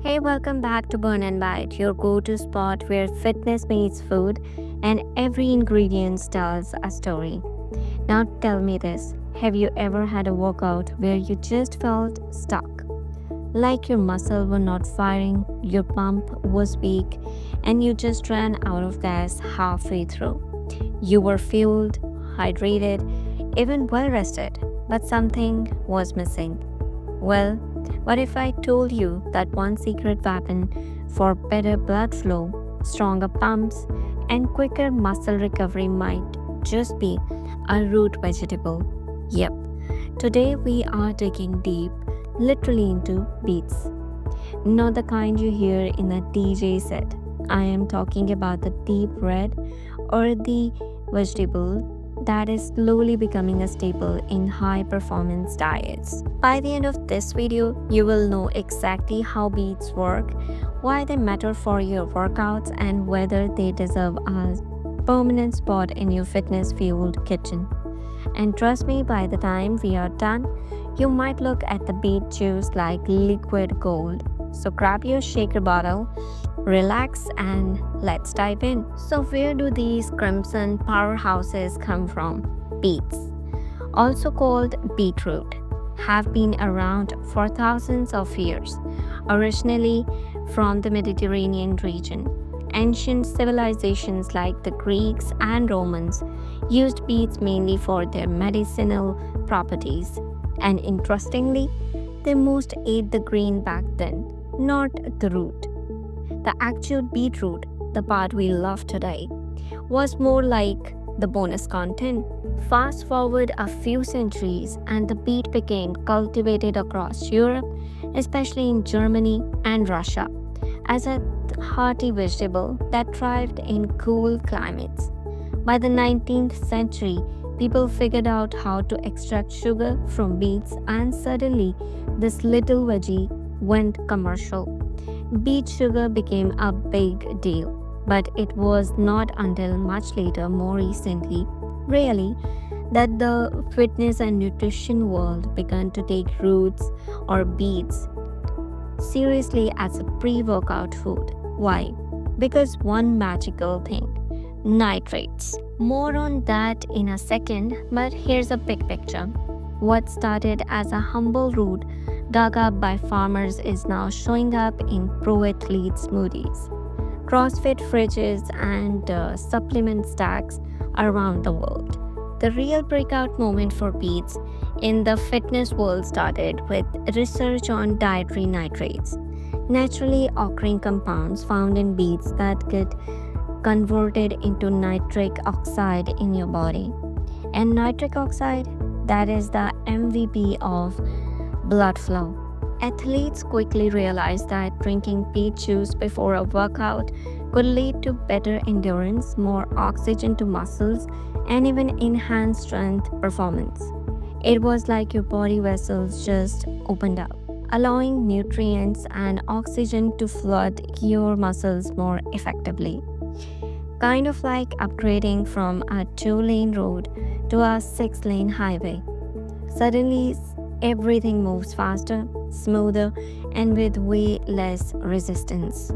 Hey, welcome back to Burn and Bite, your go to spot where fitness meets food and every ingredient tells a story. Now, tell me this, have you ever had a workout where you just felt stuck? Like your muscle were not firing, your pump was weak, and you just ran out of gas halfway through. You were fueled, hydrated, even well rested, but something was missing. Well, what if I told you that one secret weapon for better blood flow, stronger pumps, and quicker muscle recovery might just be a root vegetable? Yep, today we are digging deep, literally into beets. Not the kind you hear in a DJ set. I am talking about the deep red or the vegetable that is slowly becoming a staple in high performance diets. By the end of this video, you will know exactly how beets work, why they matter for your workouts, and whether they deserve a permanent spot in your fitness fueled kitchen. And trust me, by the time we are done, you might look at the beet juice like liquid gold. So grab your shaker bottle, relax, and let's dive in. So, where do these crimson powerhouses come from? Beets, also called beetroot, have been around for thousands of years, originally from the Mediterranean region. Ancient civilizations like the Greeks and Romans used beets mainly for their medicinal properties. And interestingly, they most ate the green back then, not the root. The actual beetroot, the part we love today, was more like the bonus content. Fast forward a few centuries, and the beet became cultivated across Europe, especially in Germany and Russia, as a hearty vegetable that thrived in cool climates. By the 19th century, people figured out how to extract sugar from beets, and suddenly this little veggie went commercial. Beet sugar became a big deal, but it was not until much later, more recently, really, that the fitness and nutrition world began to take roots or beets seriously as a pre workout food. Why? Because one magical thing, nitrates. More on that in a second, but here's a big picture. What started as a humble root dug up by farmers is now showing up in pro athlete smoothies, CrossFit fridges, and supplement stacks around the world. The real breakout moment for beets in the fitness world started with research on dietary nitrates, naturally occurring compounds found in beets that get converted into nitric oxide in your body. And nitric oxide, that is the MVP of blood flow. Athletes quickly realized that drinking beet juice before a workout could lead to better endurance, more oxygen to muscles, and even enhanced strength performance. It was like your body vessels just opened up, allowing nutrients and oxygen to flood your muscles more effectively. Kind of like upgrading from a 2-lane road to a 6-lane highway. Suddenly, everything moves faster, smoother, and with way less resistance.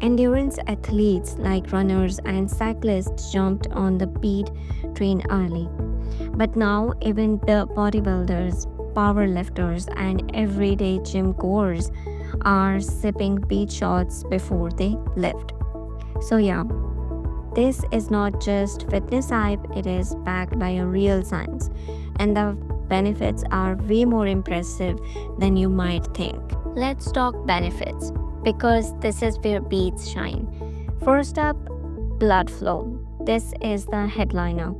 Endurance athletes like runners and cyclists jumped on the beet train early. But now, even the bodybuilders, powerlifters, and everyday gym goers are sipping beet shots before they lift. So, yeah, this is not just fitness hype, it is backed by a real science. And the benefits are way more impressive than you might think. Let's talk benefits because this is where beets shine. First up, blood flow. This is the headliner.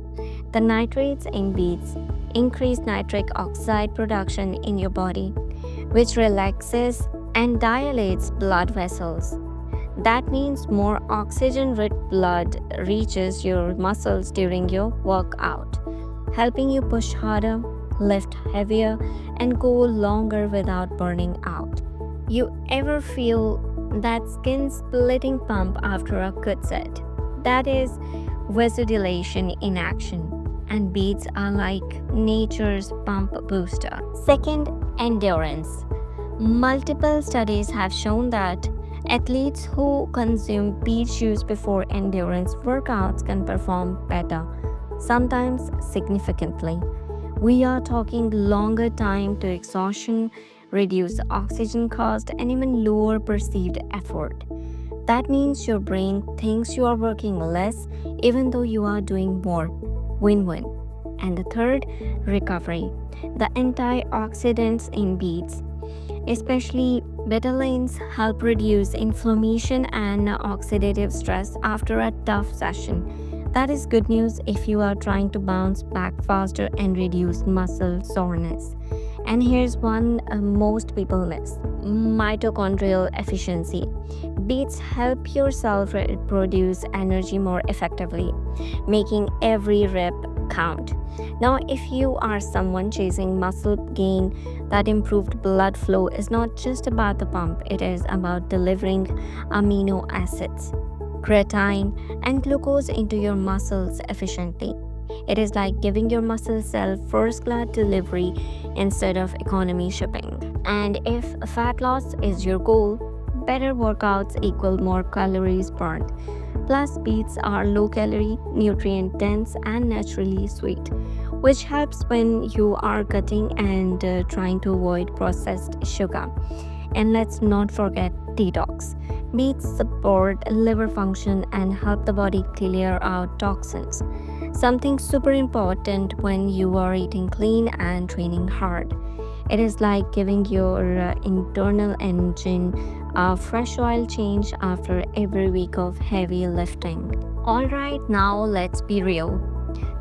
The nitrates in beets increase nitric oxide production in your body, which relaxes and dilates blood vessels. That means more oxygen-rich blood reaches your muscles during your workout, helping you push harder, lift heavier, and go longer without burning out. You ever feel that skin-splitting pump after a good set? That is vasodilation in action, and beets are like nature's pump booster. Second, endurance. Multiple studies have shown that athletes who consume beet juice before endurance workouts can perform better, sometimes significantly. We are talking longer time to exhaustion, reduced oxygen cost, and even lower perceived effort. That means your brain thinks you are working less even though you are doing more. Win win. And the third, recovery. The antioxidants in beets, especially betalains, help reduce inflammation and oxidative stress after a tough session. That is good news if you are trying to bounce back faster and reduce muscle soreness. And here's one most people miss: mitochondrial efficiency. Beets help your cells produce energy more effectively, making every rep count. Now, if you are someone chasing muscle gain, that improved blood flow is not just about the pump, it is about delivering amino acids, creatine, and glucose into your muscles efficiently. It is like giving your muscle cell first class delivery instead of economy shipping. And if fat loss is your goal, better workouts equal more calories burned. Plus, beets are low calorie, nutrient dense, and naturally sweet, which helps when you are cutting and trying to avoid processed sugar. And let's not forget detox. Beets support liver function and help the body clear out toxins. Something super important when you are eating clean and training hard. It is like giving your internal engine a fresh oil change after every week of heavy lifting. Alright, now let's be real.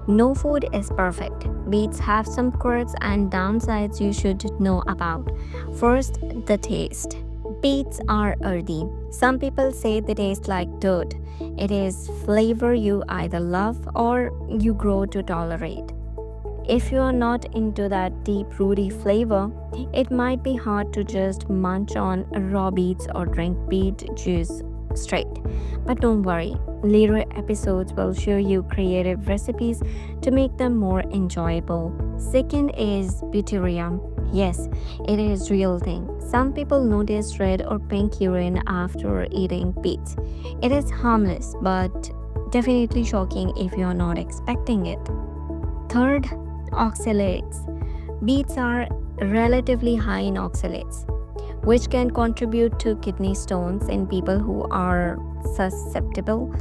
No food is perfect. Beets have some quirks and downsides you should know about. First, the taste. Beets are earthy. Some people say they taste like dirt. It is flavor you either love or you grow to tolerate. If you are not into that deep rooty flavor, it might be hard to just munch on raw beets or drink beet juice straight. But don't worry, later episodes will show you creative recipes to make them more enjoyable. Second is bacteria. Yes, it is real thing. Some people notice red or pink urine after eating beets. It is harmless, but definitely shocking if you are not expecting it. Third, oxalates. Beets are relatively high in oxalates, which can contribute to kidney stones in people who are susceptible.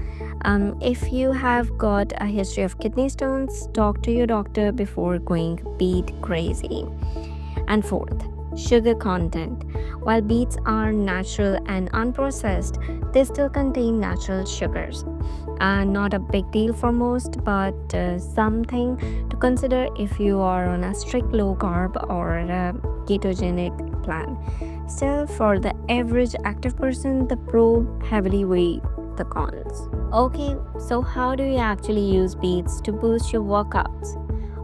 If you have got a history of kidney stones, talk to your doctor before going beet crazy. And fourth, sugar content. While beets are natural and unprocessed, they still contain natural sugars. Not a big deal for most, but something to consider if you are on a strict low carb or a ketogenic plan. Still, for the average active person, the pro heavily weigh the cons. Okay, so how do you actually use beets to boost your workouts?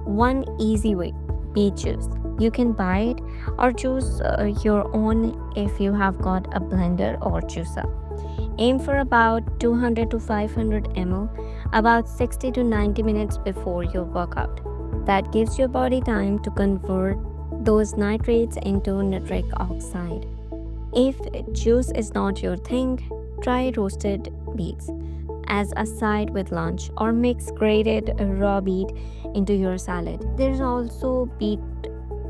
One easy way: beet juice. You can buy it or choose your own if you have got a blender or juicer. Aim for about 200 to 500 ml, about 60 to 90 minutes before your workout. That gives your body time to convert those nitrates into nitric oxide. If juice is not your thing, try roasted beets as a side with lunch or mix grated raw beet into your salad. There's also beet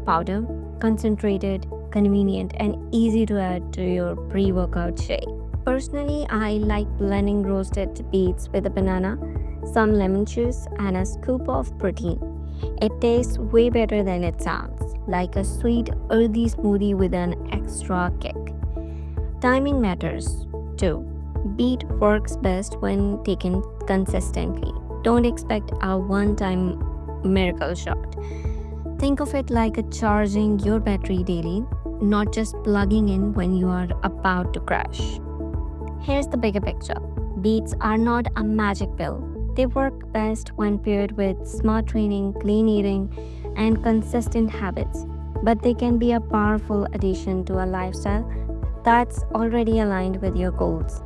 powder, concentrated, convenient, and easy to add to your pre workout shake. Personally, I like blending roasted beets with a banana, some lemon juice, and a scoop of protein. It tastes way better than it sounds, like a sweet, earthy smoothie with an extra kick. Timing matters too. Beet works best when taken consistently. Don't expect a one time miracle shot. Think of it like a charging your battery daily, not just plugging in when you are about to crash. Here's the bigger picture. Beets are not a magic pill. They work best when paired with smart training, clean eating, and consistent habits. But they can be a powerful addition to a lifestyle that's already aligned with your goals.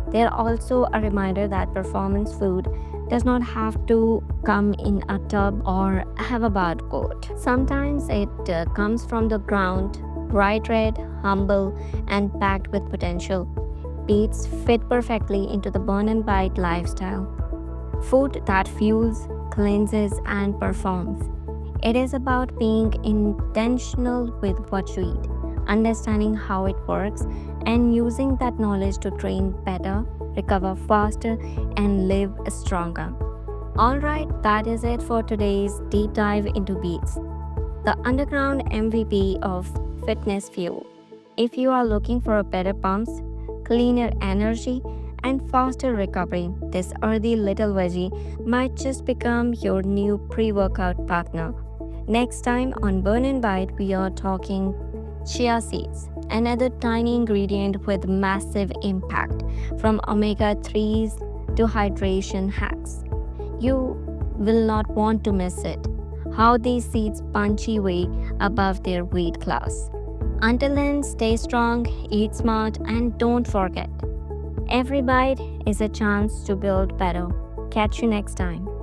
They're also a reminder that performance food does not have to come in a tub or have a barcode. Sometimes it comes from the ground Bright red, humble, and packed with potential, beets fit perfectly into the burn and bite lifestyle. Food that fuels, cleanses, and performs. It is about being intentional with what you eat, understanding how it works, and using that knowledge to train better, recover faster, and live stronger. Alright, that is it for today's deep dive into beets, the underground MVP of fitness fuel. If you are looking for a better pumps, cleaner energy, and faster recovery, this earthy little veggie might just become your new pre workout partner. Next time on Burn and Bite, we are talking chia seeds, another tiny ingredient with massive impact, from omega 3s to hydration hacks. You will not want to miss it. How these seeds punchy way above their weight class. Until then, stay strong, eat smart, and don't forget, every bite is a chance to build better. Catch you next time.